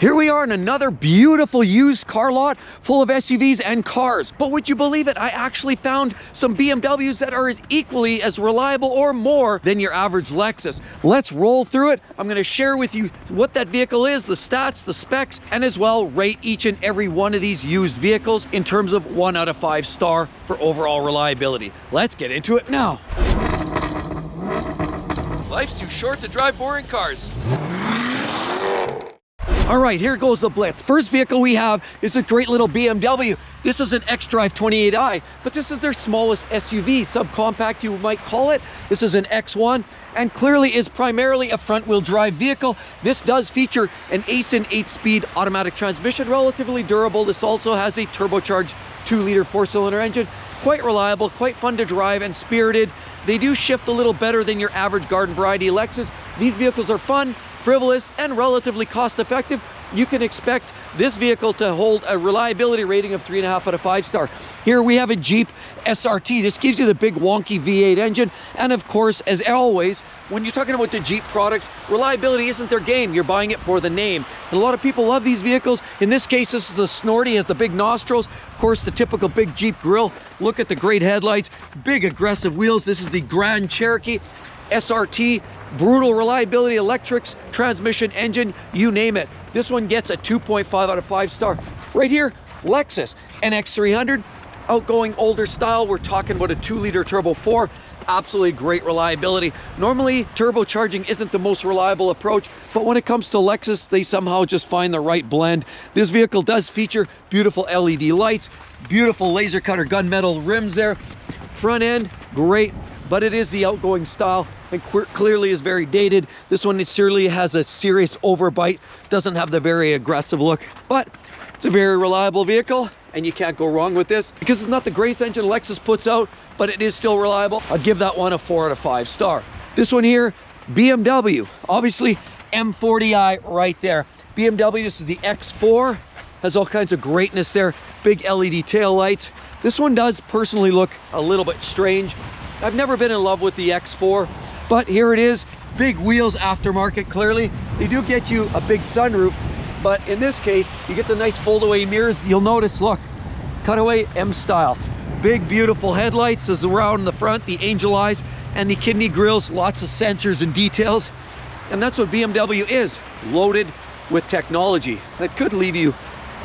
Here we are in another beautiful used car lot full of SUVs and cars. But would you believe it? I actually found some BMWs that are equally as reliable or more than your average Lexus. Let's roll through it. I'm going to share with you what that vehicle is, the stats, the specs, and as well rate each and every one of these used vehicles in terms of 1 out of 5 star for overall reliability. Let's get into it now. Life's too short to drive boring cars. All right, here goes the blitz. First vehicle we have is a great little BMW. This is an XDrive 28i, but this is their smallest SUV, subcompact you might call it. This is an X1 and clearly is primarily a front-wheel drive vehicle. This does feature an ACEN 8-speed automatic transmission, relatively durable. This also has a turbocharged 2-liter 4-cylinder engine. Quite reliable, quite fun to drive and spirited. They do shift a little better than your average garden variety Lexus. These vehicles are fun, frivolous, and relatively cost effective. You can expect this vehicle to hold a reliability rating of 3.5 out of 5 star. Here we have a Jeep SRT. This gives you the big wonky V8 engine. And of course, as always, when you're talking about the Jeep products, reliability isn't their game. You're buying it for the name. And a lot of people love these vehicles. In this case, this is the Snorty, has the big nostrils. Of course, the typical big Jeep grille. Look at the great headlights, big aggressive wheels. This is the Grand Cherokee SRT. Brutal reliability, electrics, transmission, engine, you name it. This one gets a 2.5 out of 5 star. Right here, Lexus NX300, outgoing older style. We're talking about a 2-liter turbo 4. Absolutely great reliability. Normally, turbocharging isn't the most reliable approach, but when it comes to Lexus, they somehow just find the right blend. This vehicle does feature beautiful LED lights, beautiful laser cutter gunmetal rims there. Front end, great, but it is the outgoing style and clearly is very dated. This one certainly has a serious overbite, doesn't have the very aggressive look, but it's a very reliable vehicle and you can't go wrong with this because it's not the greatest engine Lexus puts out, but it is still reliable. I'll give that one a 4 out of 5 star. This one here, BMW, obviously M40i right there. BMW, this is the X4, has all kinds of greatness there, big LED tail lights. This one does personally look a little bit strange. I've never been in love with the X4, but here it is. Big wheels, aftermarket, clearly. They do get you a big sunroof, but in this case, you get the nice fold-away mirrors. You'll notice, look, cutaway M style. Big, beautiful headlights is around in the front, the angel eyes, and the kidney grills, lots of sensors and details. And that's what BMW is, loaded with technology. That could leave you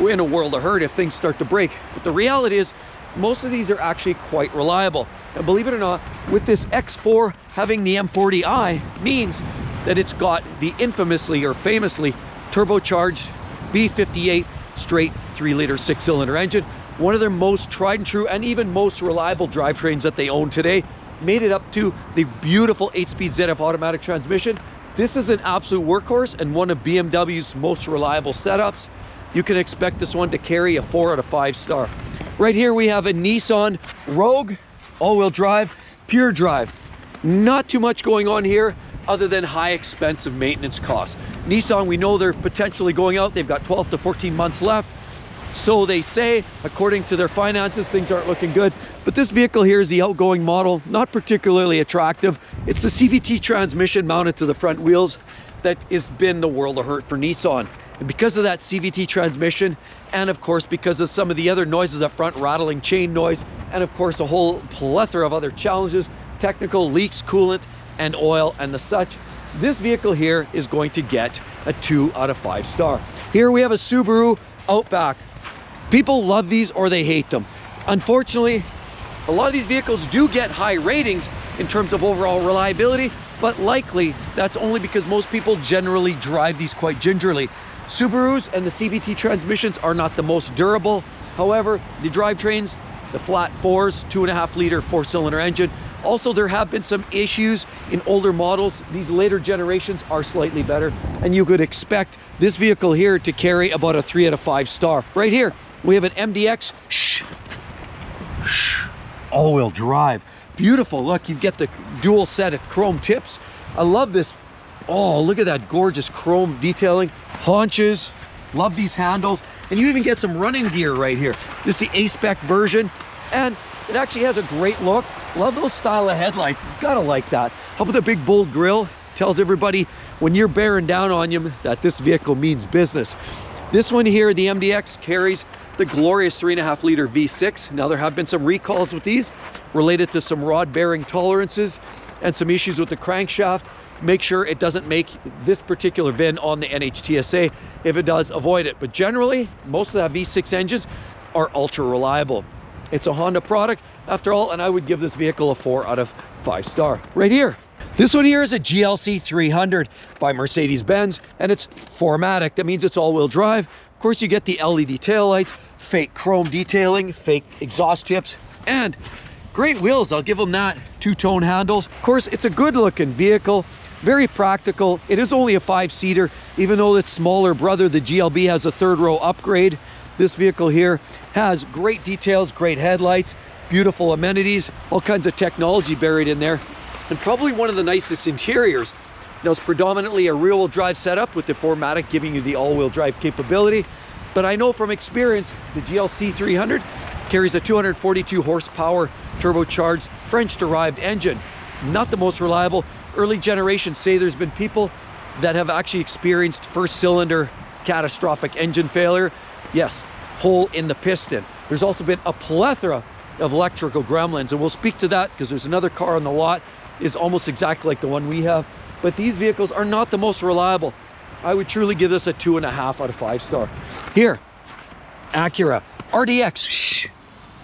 in a world of hurt if things start to break. But the reality is, most of these are actually quite reliable. And believe it or not, with this X4 having the M40i means that it's got the infamously or famously turbocharged B58 straight 3-liter 6-cylinder engine. One of their most tried and true and even most reliable drivetrains that they own today. Made it up to the beautiful 8-speed ZF automatic transmission. This is an absolute workhorse and one of BMW's most reliable setups. You can expect this one to carry a 4 out of 5 star. Right here we have a Nissan Rogue, all-wheel drive, pure drive. Not too much going on here other than high expensive maintenance costs. Nissan, we know they're potentially going out. They've got 12 to 14 months left. So they say, according to their finances, things aren't looking good. But this vehicle here is the outgoing model, not particularly attractive. It's the CVT transmission mounted to the front wheels that has been the world of hurt for Nissan. And because of that CVT transmission, and of course because of some of the other noises up front, rattling chain noise, and of course a whole plethora of other challenges, technical leaks, coolant, and oil, and the such, this vehicle here is going to get a 2 out of 5 star. Here we have a Subaru Outback. People love these or they hate them. Unfortunately, a lot of these vehicles do get high ratings in terms of overall reliability, but likely that's only because most people generally drive these quite gingerly. Subarus and the CVT transmissions are not the most durable. However, the drivetrains, the flat 4s, 2.5-liter 4-cylinder engine. Also, there have been some issues in older models. These later generations are slightly better, and you could expect this vehicle here to carry about a 3 out of 5 star. Right here, we have an MDX all-wheel drive. Beautiful. Look, you get the dual set of chrome tips. I love this. Oh, look at that gorgeous chrome detailing. Haunches, love these handles, and you even get some running gear right here. This is the A-Spec version, and it actually has a great look. Love those style of headlights. You gotta like that. How about the big bold grille? Tells everybody when you're bearing down on you that this vehicle means business. This one here, the MDX, carries the glorious 3.5 liter V6. Now there have been some recalls with these related to some rod bearing tolerances and some issues with the crankshaft. Make sure it doesn't make this particular VIN on the NHTSA. If it does, avoid it. But generally, most of the V6 engines are ultra reliable. It's a Honda product after all, and I would give this vehicle a 4 out of 5 star. Right here. This one here is a GLC 300 by Mercedes-Benz, and it's 4MATIC. That means it's all-wheel drive. Of course, you get the LED taillights, fake chrome detailing, fake exhaust tips, and great wheels. I'll give them that. Two-tone handles. Of course, it's a good-looking vehicle. Very practical. It is only a 5-seater, even though its smaller brother, the GLB, has a 3rd-row upgrade. This vehicle here has great details, great headlights, beautiful amenities, all kinds of technology buried in there, and probably one of the nicest interiors. Now, it's predominantly a rear-wheel drive setup with the 4MATIC giving you the all-wheel drive capability. But I know from experience, the GLC 300 carries a 242 horsepower turbocharged French-derived engine. Not the most reliable. Early generations say there's been people that have actually experienced first cylinder catastrophic engine failure. Yes, hole in the piston. There's also been a plethora of electrical gremlins, and we'll speak to that because there's another car on the lot is almost exactly like the one we have. But these vehicles are not the most reliable. I would truly give this a 2.5 out of 5 star. Here, Acura RDX. Shh.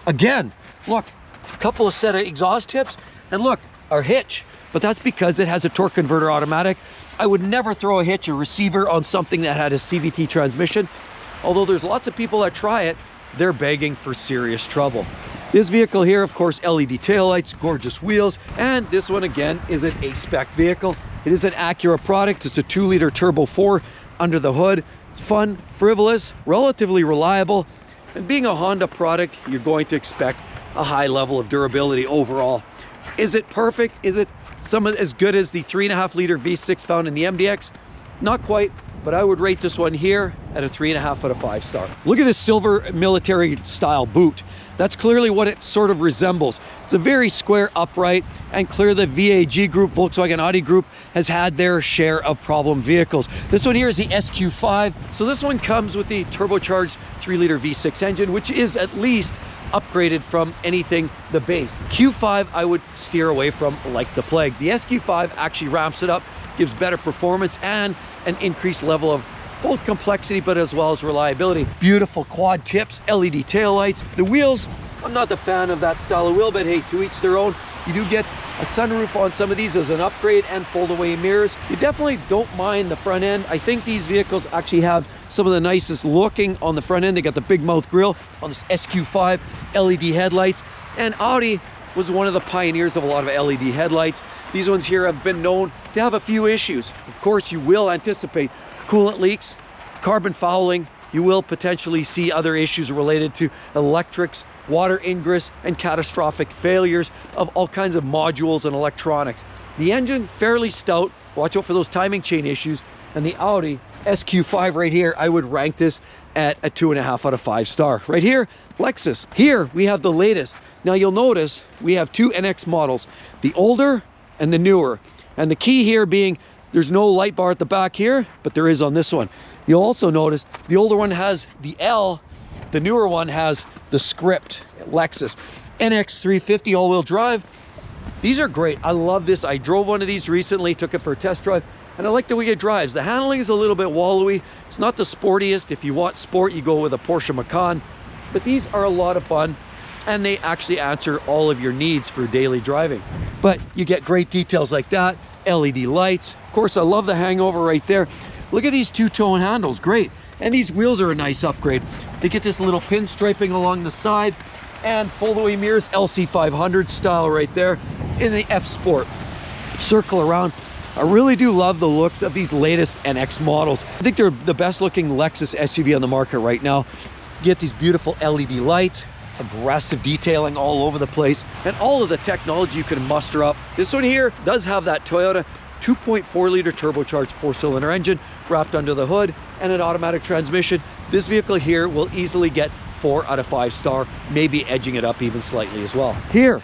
Again, look, a couple of set of exhaust tips, and look, our hitch. But that's because it has a torque converter automatic. I would never throw a hitch or receiver on something that had a CVT transmission. Although there's lots of people that try it, they're begging for serious trouble. This vehicle here, of course, LED taillights, gorgeous wheels, and this one again is an A-spec vehicle. It is an Acura product. It's a 2-liter turbo 4 under the hood. It's fun, frivolous, relatively reliable, and being a Honda product, you're going to expect a high level of durability overall. Is it perfect? Is it as good as the 3.5 liter V6 found in the MDX? Not quite, but I would rate this one here at a 3.5 out of 5 star. Look at this silver military style boot. That's clearly what it sort of resembles. It's a very square upright, and clear the VAG group, Volkswagen Audi group, has had their share of problem vehicles. This one here is the SQ5. So this one comes with the turbocharged 3-liter V6 engine, which is at least upgraded from anything the base. Q5 I would steer away from like the plague. The SQ5 actually ramps it up, gives better performance and an increased level of both complexity but as well as reliability. Beautiful quad tips, LED taillights. The wheels, I'm not the fan of that style of wheel, but hey, to each their own. You do get a sunroof on some of these as an upgrade and fold-away mirrors. You definitely don't mind the front end. I think these vehicles actually have some of the nicest looking on the front end. They got the big mouth grille on this SQ5, LED headlights, and Audi was one of the pioneers of a lot of LED headlights. These ones here have been known to have a few issues. Of course, you will anticipate coolant leaks, carbon fouling. You will potentially see other issues related to electrics, water ingress, and catastrophic failures of all kinds of modules and electronics. The engine, fairly stout. Watch out for those timing chain issues. And the Audi SQ5 right here, I would rank this at a 2.5 out of 5 star. Right here, Lexus. Here we have the latest. Now you'll notice we have 2 NX models, the older and the newer. And the key here being there's no light bar at the back here, but there is on this one. You'll also notice the older one has the L, the newer one has the script. Lexus NX350 all-wheel drive. These are great. I love this. I drove one of these recently, took it for a test drive, and I like the way it drives. The handling is a little bit wallowy. It's not the sportiest. If you want sport, you go with a Porsche Macan, but these are a lot of fun, and they actually answer all of your needs for daily driving. But you get great details like that, LED lights. Of course, I love the hangover right there. Look at these two-tone handles, great. And these wheels are a nice upgrade. They get this little pinstriping along the side, and fold-away mirrors, LC500 style right there in the F Sport. Circle around. I really do love the looks of these latest NX models. I think they're the best looking Lexus SUV on the market right now. You get these beautiful LED lights, aggressive detailing all over the place, and all of the technology you can muster up. This one here does have that Toyota 2.4 liter turbocharged 4-cylinder engine wrapped under the hood and an automatic transmission. This vehicle here will easily get 4 out of 5 star, maybe edging it up even slightly as well. Here,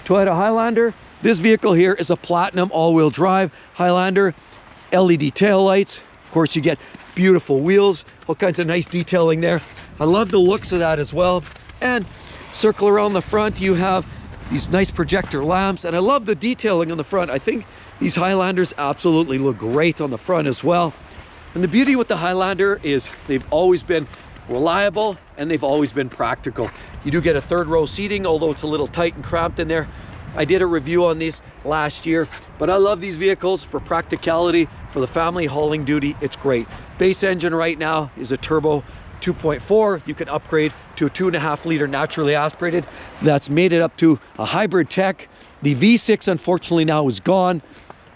Toyota Highlander. This vehicle here is a platinum all-wheel drive Highlander, LED taillights. Of course, you get beautiful wheels all kinds of nice detailing there. I love the looks of that as well. And circle around the front, you have these nice projector lamps, and I love the detailing on the front. I think these Highlanders absolutely look great on the front as well. And the beauty with the Highlander is they've always been reliable and they've always been practical. You do get a third row seating, although it's a little tight and cramped in there. I did a review on these last year, but I love these vehicles for practicality, for the family hauling duty. It's great. Base engine right now is a turbo 2.4. You can upgrade to a 2.5 liter naturally aspirated. That's made it up to a hybrid tech. The V6 unfortunately now is gone,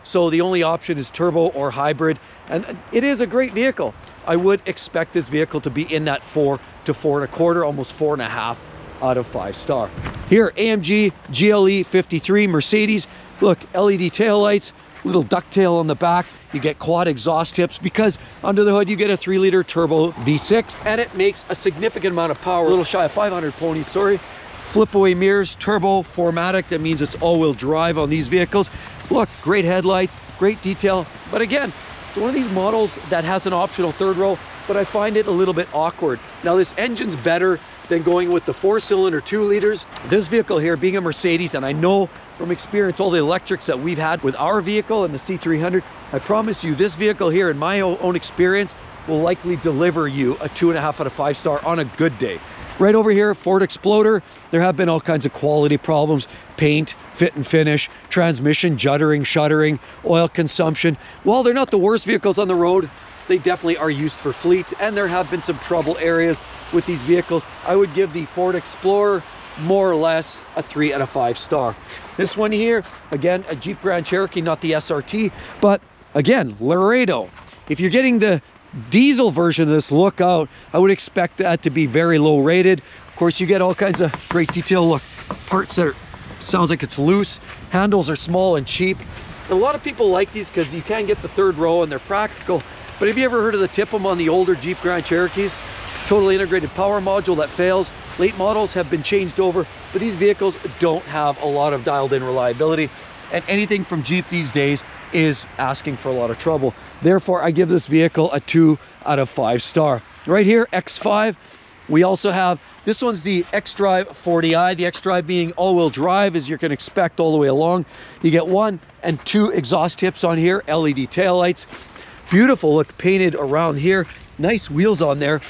so the only option is turbo or hybrid, and it is a great vehicle. I would expect this vehicle to be in that 4 to 4.25, almost 4.5 out of 5 star. Here, AMG GLE 53 Mercedes. Look, LED taillights, little ducktail on the back. You get quad exhaust tips because under the hood you get a 3 liter turbo V6, and it makes a significant amount of power, a little shy of 500 ponies, sorry. Flip away mirrors, turbo 4MATIC. That means it's all-wheel drive on these vehicles. Look, great headlights, great detail. But again, it's one of these models that has an optional third row, but I find it a little bit awkward. Now this engine's better than going with the 4-cylinder 2 liters. This vehicle here, being a Mercedes, and I know from experience all the electrics that we've had with our vehicle and the C300, I promise you this vehicle here, in my own experience, will likely deliver you a 2.5 out of 5 star on a good day. Right over here, Ford Explorer, there have been all kinds of quality problems: paint, fit and finish, transmission, juddering, shuddering, oil consumption. While they're not the worst vehicles on the road, they definitely are used for fleet, and there have been some trouble areas with these vehicles. I would give the Ford Explorer more or less a 3 out of 5 star. This one here, again, a Jeep Grand Cherokee, not the SRT, but again, Laredo. If you're getting the diesel version of this, look out. I would expect that to be very low rated. Of course, you get all kinds of great detail. Look, parts that sounds like it's loose. Handles are small and cheap. A lot of people like these because you can get the third row and they're practical. But have you ever heard of the tip-em on the older Jeep Grand Cherokees? Totally integrated power module that fails. Late models have been changed over, but these vehicles don't have a lot of dialed-in reliability. And anything from Jeep these days is asking for a lot of trouble. Therefore, I give this vehicle a 2 out of 5 star. Right here, X5. We also have, this one's the XDrive 40i, the XDrive being all-wheel drive, as you can expect all the way along. You get 1 and 2 exhaust tips on here, LED taillights. Beautiful look painted around here. Nice wheels on there.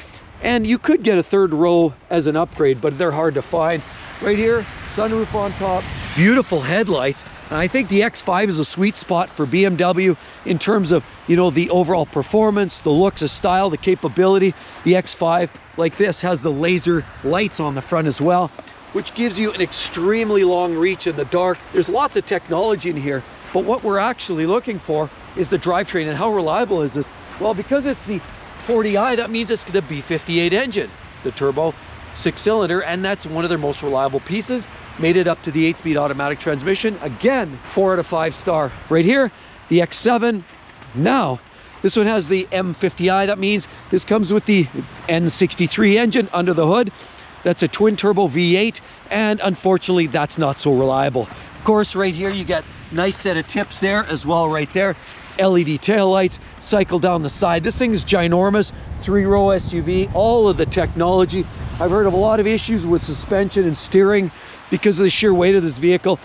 And you could get a third row as an upgrade, but they're hard to find. Right here, sunroof on top. Beautiful headlights. And I think the X5 is a sweet spot for BMW in terms of, you know, the overall performance, the looks, the style, the capability. The X5, like this, has the laser lights on the front as well, which gives you an extremely long reach in the dark. There's lots of technology in here, but what we're actually looking for is the drivetrain. And how reliable is this? Well, because it's the 40i, that means it's the B58 engine, the turbo 6-cylinder, and that's one of their most reliable pieces. Made it up to the 8-speed automatic transmission. Again, 4 out of 5 star. Right here, the X7. Now, this one has the M50i. That means this comes with the N63 engine under the hood. That's a twin turbo V8, and unfortunately, that's not so reliable. Of course, right here, you get nice set of tips there as well right there. LED taillights, cycle down the side. This thing is ginormous, 3-row SUV, all of the technology. I've heard of a lot of issues with suspension and steering because of the sheer weight of this vehicle,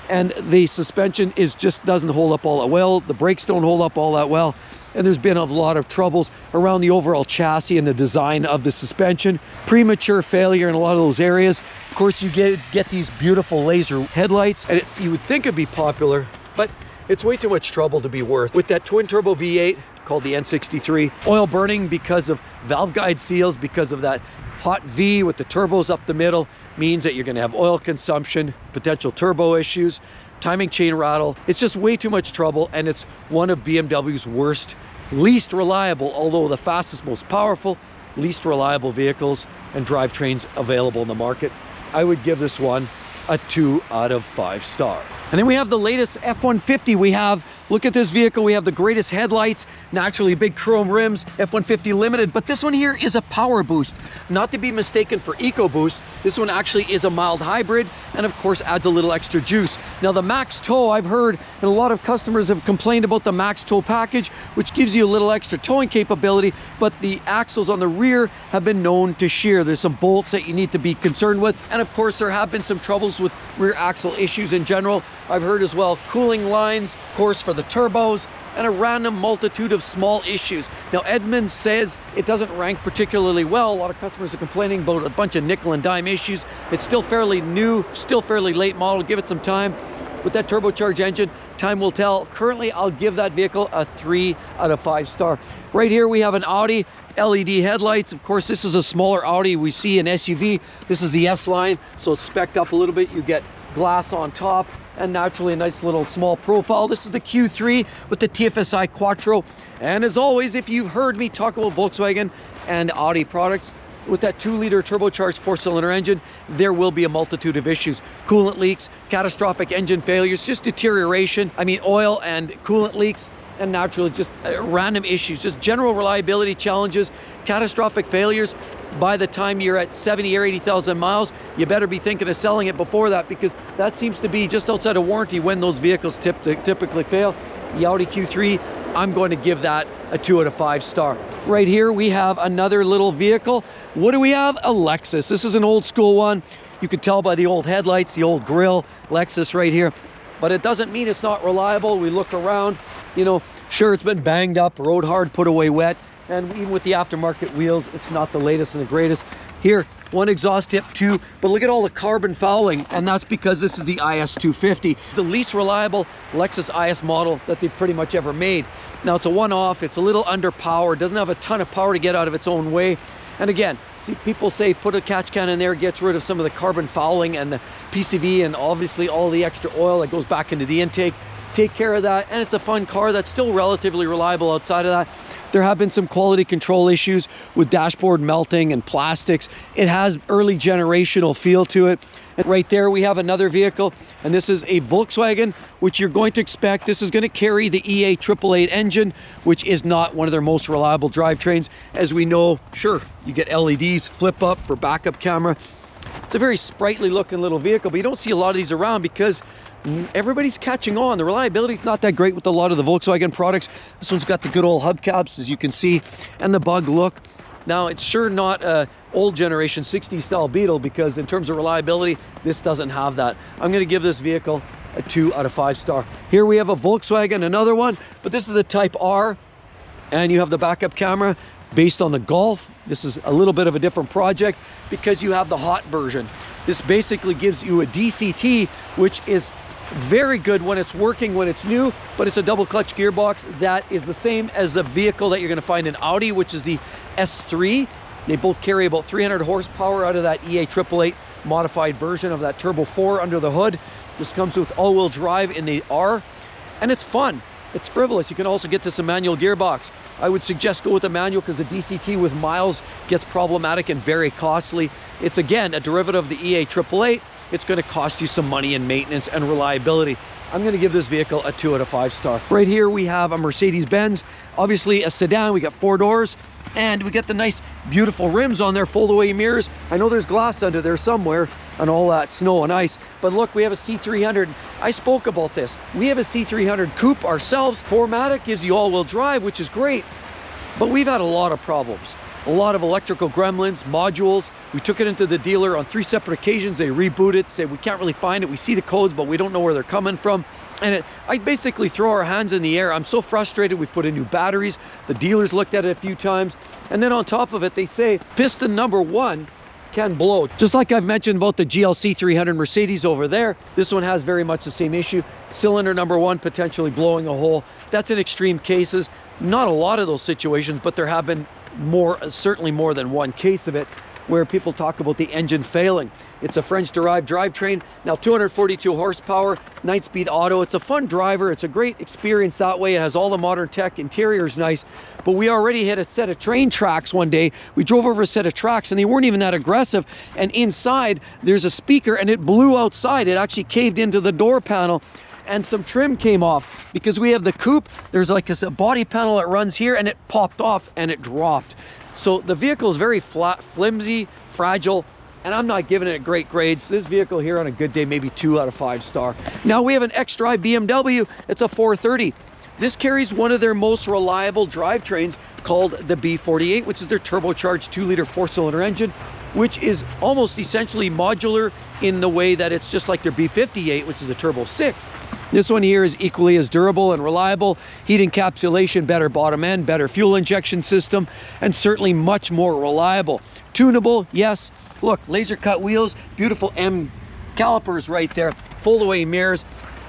and the suspension just doesn't hold up all that well. The brakes don't hold up all that well, and there's been a lot of troubles around the overall chassis and the design of the suspension. Premature failure in a lot of those areas. Of course, you get these beautiful laser headlights, and you would think it'd be popular, but it's way too much trouble to be worth. With that twin turbo V8 called the N63, oil burning because of valve guide seals, because of that hot V with the turbos up the middle, means that you're going to have oil consumption, potential turbo issues, timing chain rattle. It's just way too much trouble, and it's one of BMW's worst, least reliable, although the fastest, most powerful, least reliable vehicles and drivetrains available in the market. I would give this one a 2 out of 5 star. And then we have the latest F-150. We have, look at this vehicle, we have the greatest headlights, naturally big chrome rims, F-150 Limited, but this one here is a Power Boost, not to be mistaken for EcoBoost. This one actually is a mild hybrid, and of course adds a little extra juice. Now the max tow, I've heard, and a lot of customers have complained about the max tow package, which gives you a little extra towing capability, but the axles on the rear have been known to shear. There's some bolts that you need to be concerned with, and of course there have been some troubles with rear axle issues in general. I've heard as well cooling lines, of course, for the turbos, and a random multitude of small issues. Now Edmunds says it doesn't rank particularly well. A lot of customers are complaining about a bunch of nickel and dime issues. It's still fairly new, still fairly late model. Give it some time. With that turbocharged engine, time will tell. Currently, I'll give that vehicle a 3 out of 5 star. Right here we have an Audi LED headlights. Of course, this is a smaller Audi. We see an SUV. This is the S line, so it's specced up a little bit. You get glass on top, and naturally a nice little small profile. This is the Q3 with the TFSI Quattro. And as always, if you've heard me talk about Volkswagen and Audi products, with that 2-liter turbocharged 4-cylinder engine, there will be a multitude of issues. Coolant leaks, catastrophic engine failures, just deterioration. I mean, oil and coolant leaks, and naturally just random issues, just general reliability challenges, catastrophic failures. By the time you're at 70 or 80,000 miles, you better be thinking of selling it before that, because that seems to be just outside of warranty when those vehicles typically fail. The Audi Q3, I'm going to give that a 2 out of 5 star. Right here we have another little vehicle. What do we have? A Lexus. This is an old school one. You can tell by the old headlights, the old grille. Lexus right here. But it doesn't mean it's not reliable. We look around, you know, sure, it's been banged up, rode hard, put away wet, and even with the aftermarket wheels, it's not the latest and the greatest. Here, one exhaust tip, two, but look at all the carbon fouling, and that's because this is the IS250, the least reliable Lexus IS model that they've pretty much ever made. Now, it's a one-off, it's a little underpowered, doesn't have a ton of power to get out of its own way. And again, see, people say put a catch can in there, gets rid of some of the carbon fouling and the PCV and obviously all the extra oil that goes back into the intake. Take care of that, and it's a fun car that's still relatively reliable outside of that. There have been some quality control issues with dashboard melting and plastics. It has early generational feel to it. And right there we have another vehicle, and this is a Volkswagen, which you're going to expect. This is going to carry the EA888 engine, which is not one of their most reliable drivetrains. As we know, sure, you get LEDs, flip up for backup camera. It's a very sprightly looking little vehicle, but you don't see a lot of these around because everybody's catching on. The reliability is not that great with a lot of the Volkswagen products. This one's got the good old hubcaps, as you can see, and the bug look. Now, it's sure not a old generation 60s style Beetle, because in terms of reliability, this doesn't have that. I'm going to give this vehicle a 2 out of 5 star. Here we have a Volkswagen, another one, but this is the Type R, and you have the backup camera based on the Golf. This is a little bit of a different project because you have the hot version. This basically gives you a DCT, which is very good when it's working, when it's new, but it's a double clutch gearbox that is the same as the vehicle that you're going to find in Audi, which is the S3. They both carry about 300 horsepower out of that EA888 modified version of that Turbo 4 under the hood. This comes with all-wheel drive in the R, and it's fun. It's frivolous. You can also get to some manual gearbox. I would suggest go with the manual because the DCT with miles gets problematic and very costly. It's, again, a derivative of the EA888. It's going to cost you some money in maintenance and reliability. I'm going to give this vehicle a 2 out of 5 star. Right here we have a Mercedes-Benz, obviously a sedan. We got 4 doors, and we got the nice beautiful rims on there, fold-away mirrors. I know there's glass under there somewhere and all that snow and ice, but look, we have a C300. I spoke about this. We have a C300 coupe ourselves. 4MATIC gives you all-wheel drive, which is great, but we've had a lot of problems. A lot of electrical gremlins, modules. We took it into the dealer on 3 separate occasions. They reboot it, say we can't really find it. We see the codes, but we don't know where they're coming from. And I basically throw our hands in the air. I'm so frustrated. We put in new batteries. The dealers looked at it a few times. And then on top of it, they say piston number 1 can blow. Just like I've mentioned about the GLC 300 Mercedes over there, this one has very much the same issue. Cylinder number 1 potentially blowing a hole. That's in extreme cases. Not a lot of those situations, but there have been certainly more than one case of it where people talk about the engine failing. It's a French-derived drivetrain. Now, 242 horsepower, 9-speed auto. It's a fun driver. It's a great experience that way. It has all the modern tech. Interior's nice. But we already hit a set of train tracks one day. We drove over a set of tracks, and they weren't even that aggressive. And inside, there's a speaker, and it blew outside. It actually caved into the door panel, and some trim came off. Because we have the coupe, there's like a body panel that runs here, and it popped off and it dropped. So the vehicle is very flat, flimsy, fragile, and I'm not giving it great grades. This vehicle here on a good day, maybe 2 out of 5 star. Now we have an XDrive BMW. It's a 430. This carries one of their most reliable drivetrains called the B48, which is their turbocharged 2-liter 4-cylinder engine, which is almost essentially modular in the way that it's just like their B58, which is the turbo 6. This one here is equally as durable and reliable. Heat encapsulation, better bottom end, better fuel injection system, and certainly much more reliable. Tunable, yes. Look, laser cut wheels, beautiful M calipers right there, fold away mirrors.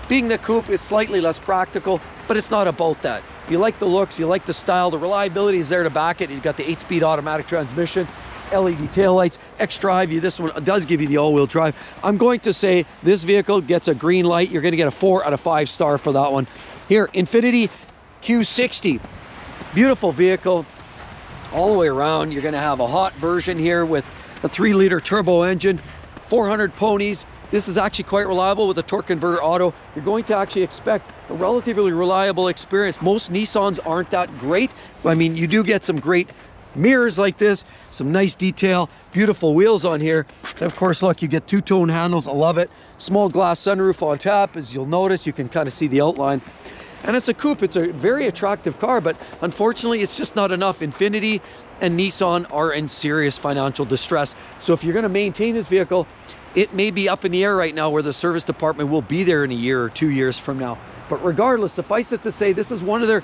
Being the coupe, it's slightly less practical, but it's not about that. If you like the looks, you like the style, the reliability is there to back it. You've got the 8-speed automatic transmission, LED taillights, XDrive. This one does give you the all-wheel drive. I'm going to say this vehicle gets a green light. You're going to get a 4 out of 5 star for that one. Here, Infiniti Q60. Beautiful vehicle all the way around. You're going to have a hot version here with a 3-liter turbo engine, 400 ponies. This is actually quite reliable with a torque converter auto. You're going to actually expect a relatively reliable experience. Most Nissans aren't that great. I mean, you do get some great mirrors like this, some nice detail, beautiful wheels on here. And of course, look, you get 2-tone handles. I love it. Small glass sunroof on top. As you'll notice, you can kind of see the outline. And it's a coupe. It's a very attractive car, but unfortunately, it's just not enough. Infiniti and Nissan are in serious financial distress. So if you're going to maintain this vehicle, it may be up in the air right now where the service department will be there in a year or 2 years from now. But regardless, suffice it to say, this is one of their,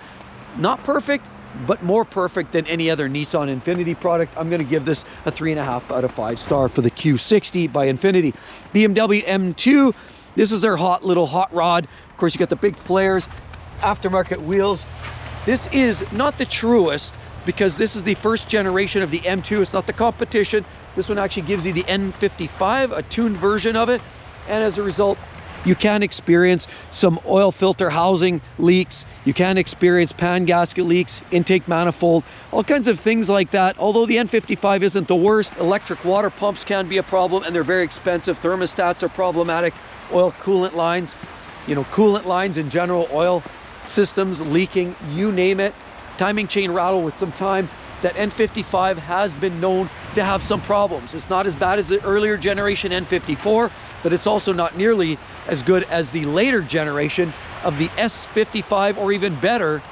not perfect, but more perfect than any other Nissan Infiniti product. I'm going to give this a 3.5 out of 5 star for the Q60 by Infiniti. BMW M2, this is their little hot rod. Of course, you got the big flares, aftermarket wheels. This is not the truest because this is the first generation of the M2. It's not the competition. This one actually gives you the N55, a tuned version of it. And as a result, you can experience some oil filter housing leaks. You can experience pan gasket leaks, intake manifold, all kinds of things like that. Although the N55 isn't the worst, electric water pumps can be a problem and they're very expensive. Thermostats are problematic. Oil coolant lines, coolant lines in general, oil systems leaking, you name it. Timing chain rattle with some time. That N55 has been known to have some problems. It's not as bad as the earlier generation N54, but it's also not nearly as good as the later generation of the S55, or even better,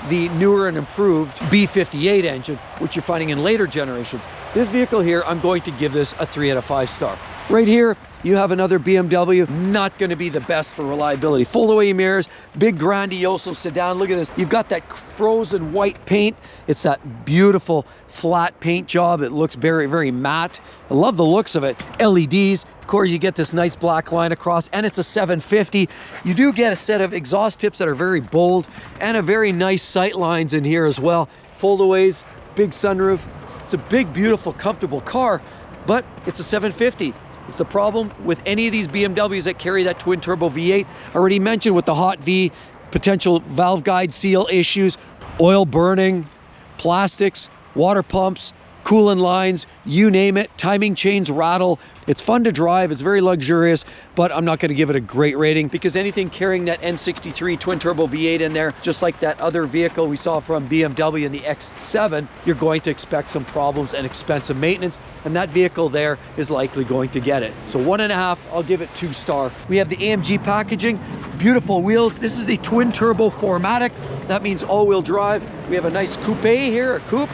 the newer and improved B58 engine, which you're finding in later generations. This vehicle here, I'm going to give this a 3 out of 5 star. Right here, you have another BMW, not going to be the best for reliability. Fold away mirrors, big grandioso sedan. Look at this. You've got that frozen white paint. It's that beautiful flat paint job. It looks very, very matte. I love the looks of it. LEDs. Of course, you get this nice black line across, and it's a 750. You do get a set of exhaust tips that are very bold and a very nice sight lines in here as well. Foldaways, big sunroof. It's a big, beautiful, comfortable car, but it's a 750. It's the problem with any of these BMWs that carry that twin turbo V8. I already mentioned with the hot V, potential valve guide seal issues, oil burning, plastics, water pumps, coolant lines, you name it. Timing chains rattle. It's fun to drive. It's very luxurious, but I'm not going to give it a great rating because anything carrying that N63 twin turbo V8 in there, just like that other vehicle we saw from BMW in the X7, you're going to expect some problems and expensive maintenance, and that vehicle there is likely going to get it. So 1.5, I'll give it 2 star. We have the AMG packaging, beautiful wheels. This is the twin turbo 4MATIC. That means all-wheel drive. We have a nice coupe here, a coupe.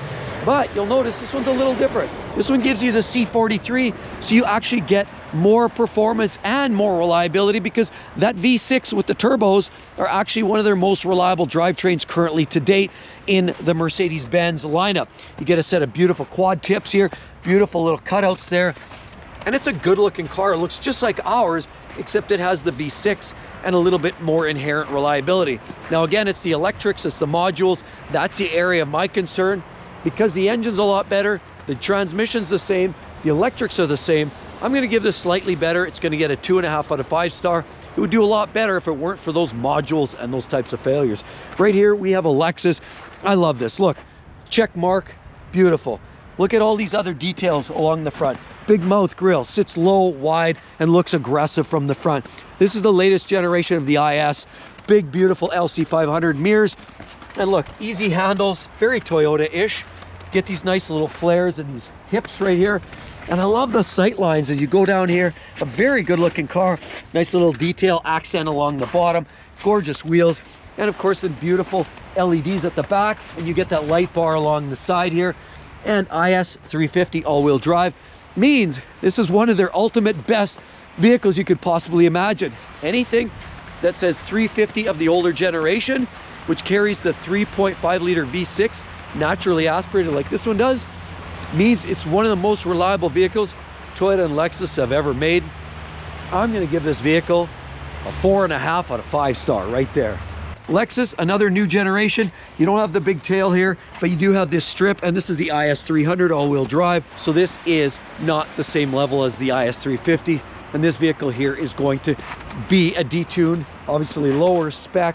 But you'll notice this one's a little different. This one gives you the C43, so you actually get more performance and more reliability because that V6 with the turbos are actually one of their most reliable drivetrains currently to date in the Mercedes-Benz lineup. You get a set of beautiful quad tips here, beautiful little cutouts there, and it's a good-looking car. It looks just like ours, except it has the V6 and a little bit more inherent reliability. Now again, it's the electrics, it's the modules. That's the area of my concern. Because the engine's a lot better, the transmission's the same, the electrics are the same, I'm going to give this slightly better. It's going to get a 2.5 out of 5 star. It would do a lot better if it weren't for those modules and those types of failures. Right here, we have a Lexus. I love this. Look, check mark, beautiful. Look at all these other details along the front. Big mouth grille, sits low, wide, and looks aggressive from the front. This is the latest generation of the IS. Big, beautiful LC500 mirrors. And look, easy handles, very Toyota-ish. Get these nice little flares and these hips right here. And I love the sight lines as you go down here. A very good looking car. Nice little detail accent along the bottom. Gorgeous wheels. And of course, the beautiful LEDs at the back. And you get that light bar along the side here. And IS350 all-wheel drive means this is one of their ultimate best vehicles you could possibly imagine. Anything that says 350 of the older generation, which carries the 3.5 liter V6 naturally aspirated like this one does, means it's one of the most reliable vehicles Toyota and Lexus have ever made. I'm going to give this vehicle a 4.5 out of 5 star right there. Lexus, another new generation. You don't have the big tail here, but you do have this strip, and this is the IS300 all-wheel drive. So this is not the same level as the IS350, and this vehicle here is going to be a detune, obviously lower spec,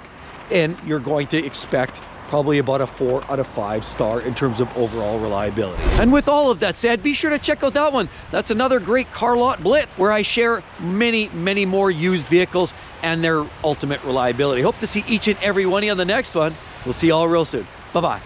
and you're going to expect probably about a 4 out of 5 star in terms of overall reliability. And with all of that said, be sure to check out that one. That's another great car lot blitz where I share many more used vehicles and their ultimate reliability. Hope to see each and every one of you on the next one. We'll see you all real soon. Bye-bye.